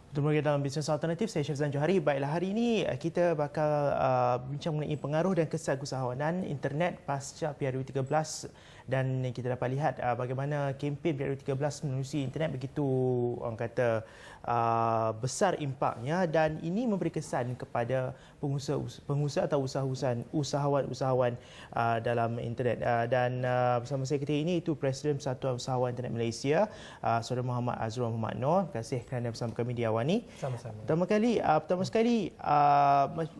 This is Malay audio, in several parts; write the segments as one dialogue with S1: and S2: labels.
S1: Bertemu dalam Bisnes Alternatif, saya Syafzan Johari. Baiklah, hari ini kita bakal bincang mengenai pengaruh dan kesan usahawanan internet pasca PRU13, dan kita dapat lihat bagaimana kempen PRU13 menerusi internet begitu orang kata besar impaknya, dan ini memberi kesan kepada pengusaha atau usahawan dalam internet. Dan bersama saya ketika ini itu Presiden Persatuan Usahawan Internet Malaysia, Saudara Muhammad Azrul Muhammad Noor. Terima kasih kerana bersama kami di awal ini.
S2: Sama-sama.
S1: Pertama sekali,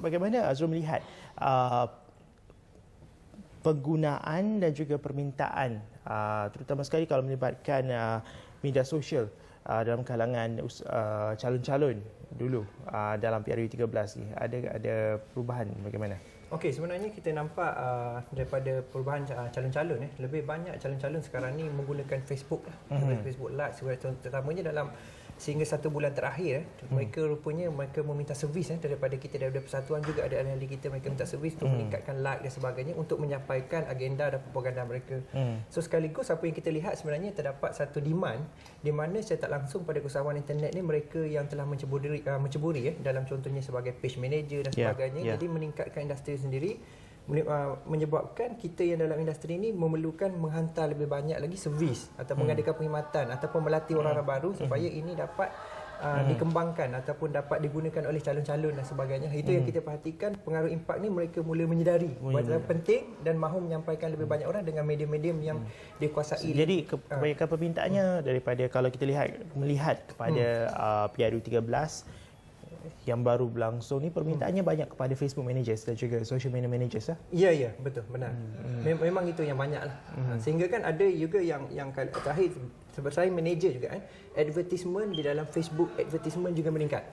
S1: bagaimana Azrul melihat penggunaan dan juga permintaan, terutama sekali kalau melibatkan media sosial dalam kalangan calon-calon dulu dalam PRU13 ni, ada perubahan bagaimana?
S2: Okey, sebenarnya kita nampak daripada perubahan calon-calon, lebih banyak calon-calon sekarang ni menggunakan Facebook lah. Facebook Live terutamanya dalam sehingga 1 bulan terakhir mereka rupanya mereka meminta servis daripada kita, daripada persatuan juga ada ahli kita, mereka minta servis untuk meningkatkan like dan sebagainya untuk menyampaikan agenda dan propaganda mereka. So sekaligus apa yang kita lihat sebenarnya terdapat satu demand di mana secara tak langsung pada usahawan internet ni mereka yang telah menceburi dalam contohnya sebagai page manager dan sebagainya, jadi meningkatkan industri sendiri, menyebabkan kita yang dalam industri ini memerlukan menghantar lebih banyak lagi servis atau mengadakan perkhidmatan ataupun melatih orang-orang baru supaya ini dapat dikembangkan ataupun dapat digunakan oleh calon-calon dan sebagainya. Itu yang kita perhatikan, pengaruh impak ni mereka mula menyedari bahawa penting dan mahu menyampaikan lebih banyak orang dengan medium-medium yang dikuasai.
S1: Jadi kebanyakan permintaannya daripada kalau kita melihat kepada PRU13 yang baru berlangsung ni, permintaannya banyak kepada Facebook Managers dan juga Social Media Managers lah.
S2: Ya, betul, benar. Memang itu yang banyak lah. Sehingga kan ada juga yang terakhir, sebab saya manager juga advertisement di dalam Facebook, advertisement juga meningkat.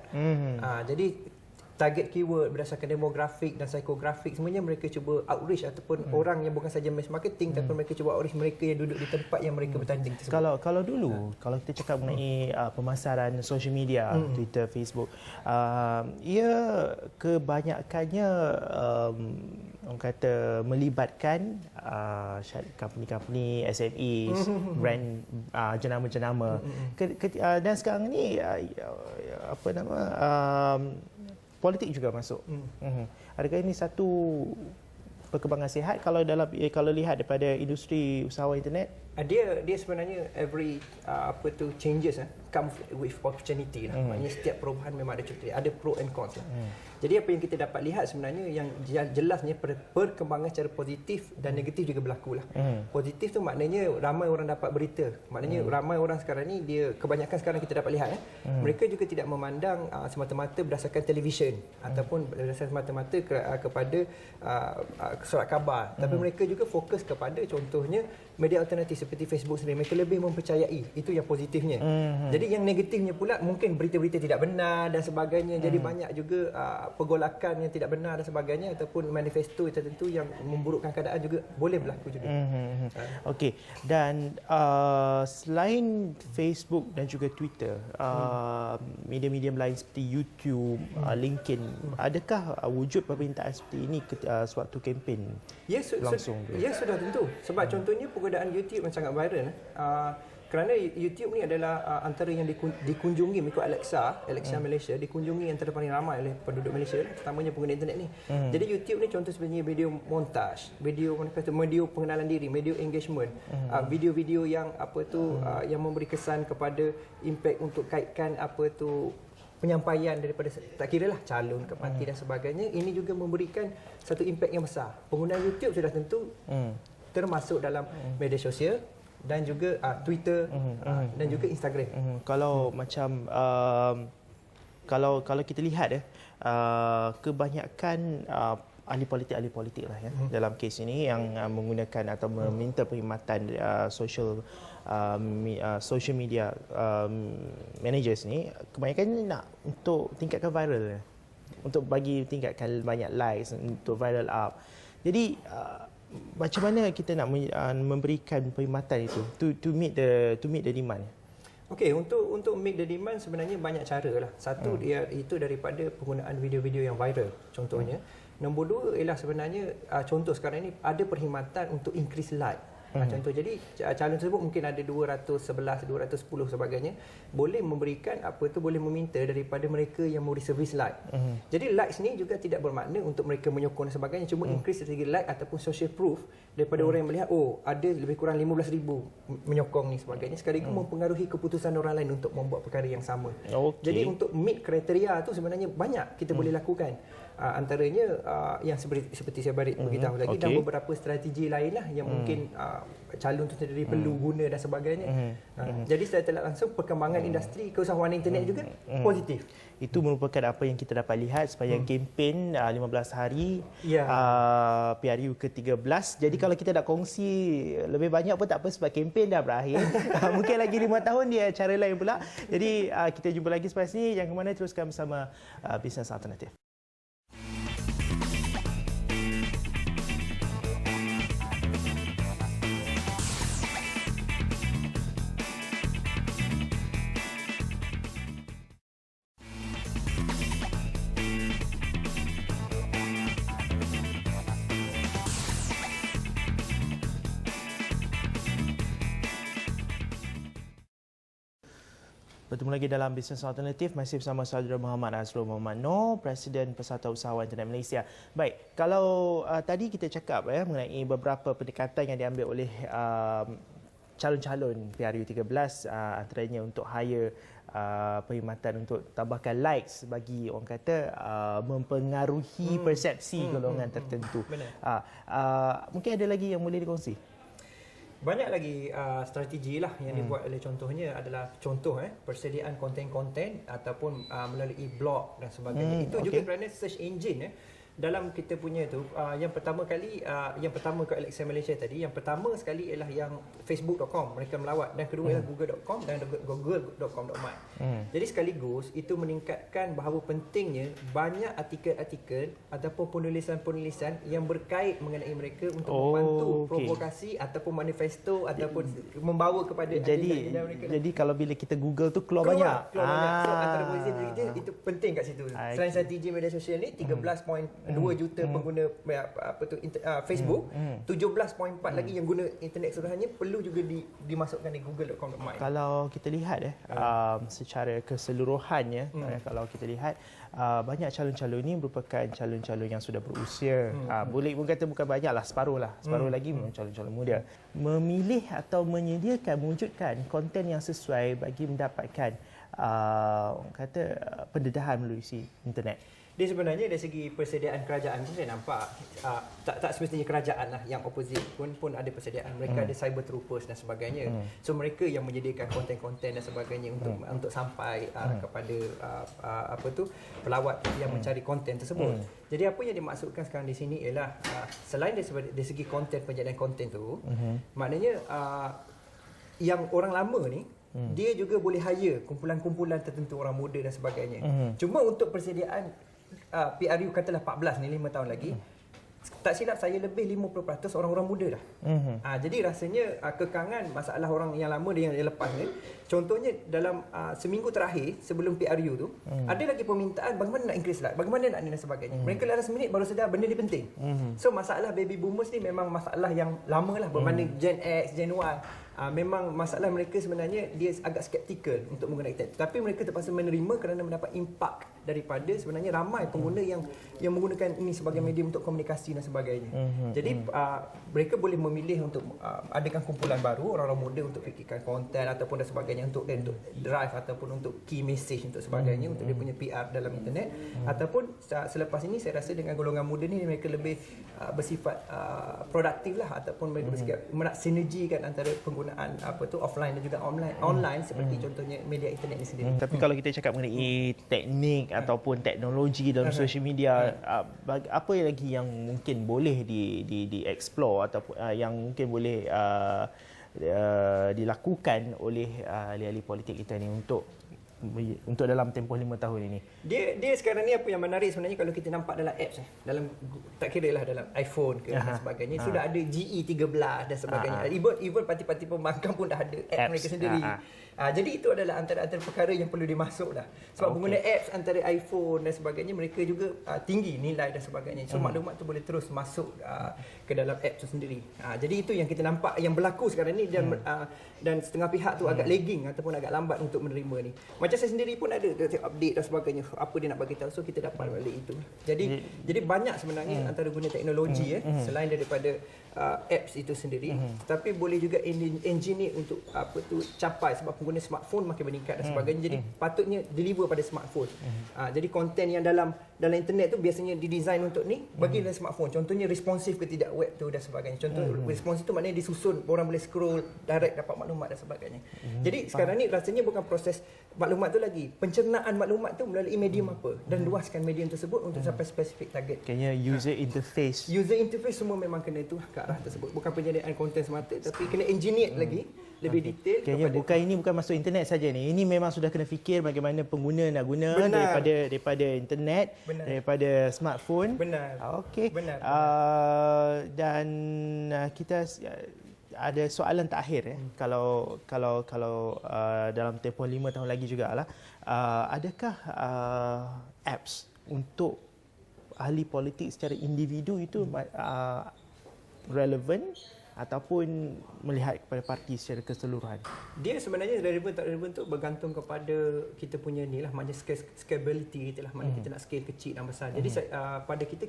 S2: Jadi target keyword berdasarkan demografik dan psikografik semuanya mereka cuba outreach ataupun orang yang bukan saja mass marketing tapi mereka cuba outreach mereka yang duduk di tempat yang mereka bertanding tersebut.
S1: Kalau dulu kalau kita cakap mengenai pemasaran social media, Twitter, Facebook, ia kebanyakannya orang kata melibatkan company-company, SMEs, brand, jenama-jenama. Dan sekarang ni politik juga masuk. Adakah ini satu perkembangan sihat kalau lihat daripada industri usahawan internet?
S2: Dia sebenarnya every changes come with opportunity lah. Maknanya setiap perubahan memang ada pro and cons lah. Jadi apa yang kita dapat lihat sebenarnya yang jelasnya perkembangan secara positif dan negatif juga berlaku lah. Positif tu maknanya ramai orang dapat berita. Maknanya ramai orang sekarang ni, dia kebanyakan sekarang kita dapat lihat mereka juga tidak memandang semata-mata berdasarkan televisyen ataupun berdasarkan semata-mata kepada surat khabar, tapi mereka juga fokus kepada contohnya media alternatif seperti Facebook sendiri. Mereka lebih mempercayai, itu yang positifnya. Jadi yang negatifnya pula mungkin berita-berita tidak benar dan sebagainya. Jadi banyak juga pergolakan yang tidak benar dan sebagainya ataupun manifesto tertentu yang memburukkan keadaan juga boleh berlaku juga.
S1: Okey, dan selain Facebook dan juga Twitter, media-media lain seperti YouTube, LinkedIn, adakah wujud permintaan seperti ini sewaktu kempen langsung?
S2: Ya, sudah tentu. Sebab contohnya penggunaan YouTube yang sangat viral. Kerana YouTube ni adalah antara yang dikunjungi mengikut Alexa Malaysia, dikunjungi antara paling ramai oleh penduduk Malaysia, terutamanya pengguna internet ni. Jadi YouTube ni contoh sebenarnya video montaj, video pengenalan diri, video engagement, video-video yang yang memberi kesan kepada impact untuk kaitkan penyampaian daripada tak kira lah calon ke parti dan sebagainya. Ini juga memberikan satu impact yang besar. Penggunaan YouTube sudah tentu termasuk dalam media sosial dan juga Twitter dan juga Instagram.
S1: Kalau macam kalau kita lihat kebanyakan ahli politik lah dalam kes ini yang menggunakan atau meminta perkhidmatan social media managers ni, kebanyakan nak untuk tingkatkan viral, untuk tingkatkan banyak likes, untuk viral up. Jadi macam mana kita nak memberikan perkhidmatan itu to meet the demand?
S2: Okey, untuk meet the demand sebenarnya banyak cara lah. Satu itu daripada penggunaan video-video yang viral contohnya. Nombor dua ialah sebenarnya contoh sekarang ini ada perkhidmatan untuk increase like. Contoh, jadi calon tersebut mungkin ada 211, 210 sebagainya, boleh memberikan boleh meminta daripada mereka yang memberi servis like. Jadi likes ni juga tidak bermakna untuk mereka menyokong dan sebagainya, cuma increase dari segi like ataupun social proof daripada orang yang melihat ada lebih kurang 15,000 menyokong ni sebagainya, sekaligus mempengaruhi keputusan orang lain untuk membuat perkara yang sama. Jadi untuk meet kriteria tu sebenarnya banyak kita boleh lakukan. Antaranya yang seperti saya beritahu lagi, dan beberapa strategi lain lah yang mungkin calon tu sendiri perlu guna dan sebagainya. Jadi secara tidak langsung perkembangan industri keusahawanan internet juga positif.
S1: Itu merupakan apa yang kita dapat lihat sepanjang kempen 15 hari PRU ke-13. Jadi kalau kita nak kongsi lebih banyak pun tak apa sebab kempen dah berakhir. Mungkin lagi 5 tahun dia cara lain pula. Jadi kita jumpa lagi selepas ni. Jangan ke mana, teruskan bersama Bisnes Alternatif. Bertemu lagi dalam Bisnes Alternatif, masih bersama saudara Muhammad Azrul Muhammad Noor, Presiden Persatuan Usahawan Internet Malaysia. Baik, kalau tadi kita cakap mengenai beberapa pendekatan yang diambil oleh calon-calon PRU 13, antaranya untuk hire perkhidmatan untuk tambahkan likes bagi orang kata mempengaruhi persepsi golongan tertentu. Mungkin ada lagi yang boleh dikongsi?
S2: Banyak lagi strategi lah yang dibuat oleh, contohnya adalah persediaan konten-konten ataupun melalui blog dan sebagainya. Itu juga kerana search engine dalam kita punya tu, yang pertama kali ke Alexa Malaysia tadi, yang pertama sekali ialah yang facebook.com, mereka melawat, dan kedua ialah google.com dan google.com.my. Jadi sekaligus itu meningkatkan bahawa pentingnya banyak artikel-artikel ataupun penulisan-penulisan yang berkait mengenai mereka untuk membantu provokasi ataupun manifesto ataupun membawa kepada agenda mereka.
S1: Jadi kalau bila kita Google tu keluar banyak.
S2: So antara positif itu penting kat situ. Selain strategi media sosial ni, 13.2 juta pengguna Facebook, 17.4 lagi yang guna internet keseluruhannya perlu juga dimasukkan di google.com.my. Kalau
S1: kita lihat secara keseluruhannya, kalau kita lihat banyak calon-calon ini merupakan calon-calon yang sudah berusia. Boleh kata bukan banyaklah, separuh lagi calon-calon muda. Memilih atau menyediakan, mewujudkan konten yang sesuai bagi mendapatkan pendedahan melalui internet.
S2: Dia sebenarnya dari segi persediaan kerajaan tu saya nampak tak semestinya kerajaan lah, yang opposite pun ada persediaan. Mereka ada cyber troopers dan sebagainya. So mereka yang menyediakan konten-konten dan sebagainya untuk sampai kepada pelawat yang mencari konten tersebut. Jadi apa yang dimaksudkan sekarang di sini ialah selain dari segi konten, penyediaan konten tu, maknanya yang orang lama ni dia juga boleh hire kumpulan-kumpulan tertentu orang muda dan sebagainya. Cuma untuk persediaan PRU katalah 14 ni 5 tahun lagi, tak silap saya lebih 50% orang-orang muda dah. Jadi rasanya kekangan masalah orang yang lama dan yang lepas ni, contohnya dalam seminggu terakhir sebelum PRU tu, ada lagi permintaan bagaimana nak increase like, bagaimana nak ni dan sebagainya. Mereka last minute baru sedar benda ni penting. So masalah baby boomers ni memang masalah yang lama lah, bermakna Gen X, Gen Y. Memang masalah mereka sebenarnya dia agak skeptikal untuk menggunakan internet, tapi mereka terpaksa menerima kerana mendapat impak daripada sebenarnya ramai pengguna yang menggunakan ini sebagai medium untuk komunikasi dan sebagainya. Jadi mereka boleh memilih untuk adakan kumpulan baru orang-orang muda untuk fikirkan konten ataupun dan sebagainya untuk drive ataupun untuk key message untuk sebagainya untuk dia punya PR dalam internet. Ataupun selepas ini saya rasa dengan golongan muda ni mereka lebih bersifat produktif lah, ataupun mereka bersifat sinergikan antara penggunaan offline dan juga online seperti contohnya media internet ni sendiri.
S1: Tapi kalau kita cakap mengenai teknik ataupun teknologi dalam social media, apa lagi yang mungkin boleh di-explore ataupun yang mungkin boleh dilakukan oleh ahli-ahli politik kita ni untuk dalam tempoh 5 tahun ini?
S2: Dia sekarang ni apa yang menarik sebenarnya, kalau kita nampak dalam apps dalam tak kira lah dalam iPhone ke dan sebagainya, sudah ada GE13 dan sebagainya. Even parti-parti pembangkang pun dah ada app mereka sendiri. Jadi itu adalah antara perkara yang perlu dimasuk lah. Sebab pengguna apps antara iPhone dan sebagainya, mereka juga tinggi nilai dan sebagainya. So maklumat tu boleh terus masuk ke dalam apps tu sendiri. Jadi itu yang kita nampak yang berlaku sekarang ni, dan setengah pihak tu agak lagging ataupun agak lambat untuk menerima ni. Macam saya sendiri pun ada update dan sebagainya, apa dia nak bagi tahu, so kita dapat balik itu. Jadi banyak sebenarnya antara guna teknologi selain daripada apps itu sendiri, tetapi boleh juga engineer untuk capai, sebab pengguna smartphone makin meningkat dan sebagainya. Jadi patutnya deliver pada smartphone. Jadi konten yang dalam internet tu biasanya didesain untuk ni bagi dalam smartphone. Contohnya responsif ke tidak web tu dan sebagainya. Contoh responsif tu maknanya disusun, orang boleh scroll direct dapat maklumat dan sebagainya. Jadi sekarang ni rasanya bukan proses maklumat tu lagi, pencernaan maklumat tu melalui medium apa, dan luaskan medium tersebut untuk sampai spesifik target.
S1: Kayaknya user interface
S2: Semua memang kena tu ke arah tersebut. Bukan penyediaan konten semata, tapi kena engineer lagi lebih detail.
S1: Kayaknya bukan masuk internet saja ni. Ini memang sudah kena fikir bagaimana pengguna nak guna daripada internet, daripada smartphone. Okey. Dan kita ada soalan terakhir kalau dalam tempoh 5 tahun lagi jugalah, adakah apps untuk ahli politik secara individu itu relevan ataupun melihat kepada parti secara keseluruhan? Dia
S2: sebenarnya relevan tak relevan tu bergantung kepada kita punya ni lah, maknanya scalability kita lah, maknanya kita nak scale kecil dan besar. Jadi pada kita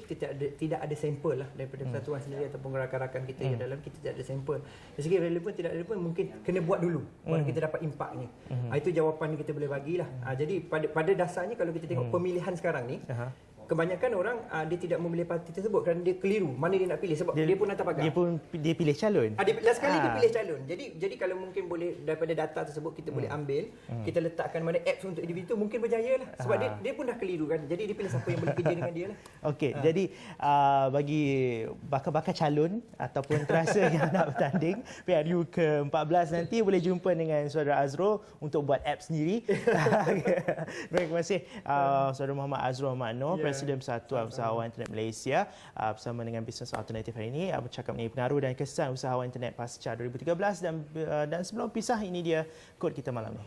S2: tidak ada sampel lah daripada persatuan sendiri ataupun rakan-rakan kita yang dalam, kita tidak ada sampel. Dari segi relevan tidak relevan, mungkin kena buat dulu baru kita dapat impaknya. Itu jawapan yang kita boleh bagilah. Jadi pada dasarnya kalau kita tengok pemilihan sekarang ni, kebanyakan orang dia tidak memilih parti tersebut kerana dia keliru mana dia nak pilih, sebab dia pun hantar pagar.
S1: Dia pilih calon.
S2: Last kali dia pilih calon. Jadi kalau mungkin boleh daripada data tersebut kita boleh ambil, kita letakkan mana apps untuk individu, mungkin berjaya lah. Sebab dia pun dah keliru kan. Jadi dia pilih siapa yang boleh kerja dengan dia lah.
S1: Okey, jadi bagi bakal-bakal calon ataupun terasa yang nak bertanding PRU ke-14 nanti, boleh jumpa dengan Saudara Azrul untuk buat apps sendiri. Terima kasih Saudara Muhammad Azrul Ahmad Noor, Presiden Persatuan Usahawan Internet Malaysia, bersama dengan Bisnes Alternatif hari ini bercakap mengenai pengaruh dan kesan usahawan internet pasca 2013, dan sebelum pisah, ini dia kod kita malam ni.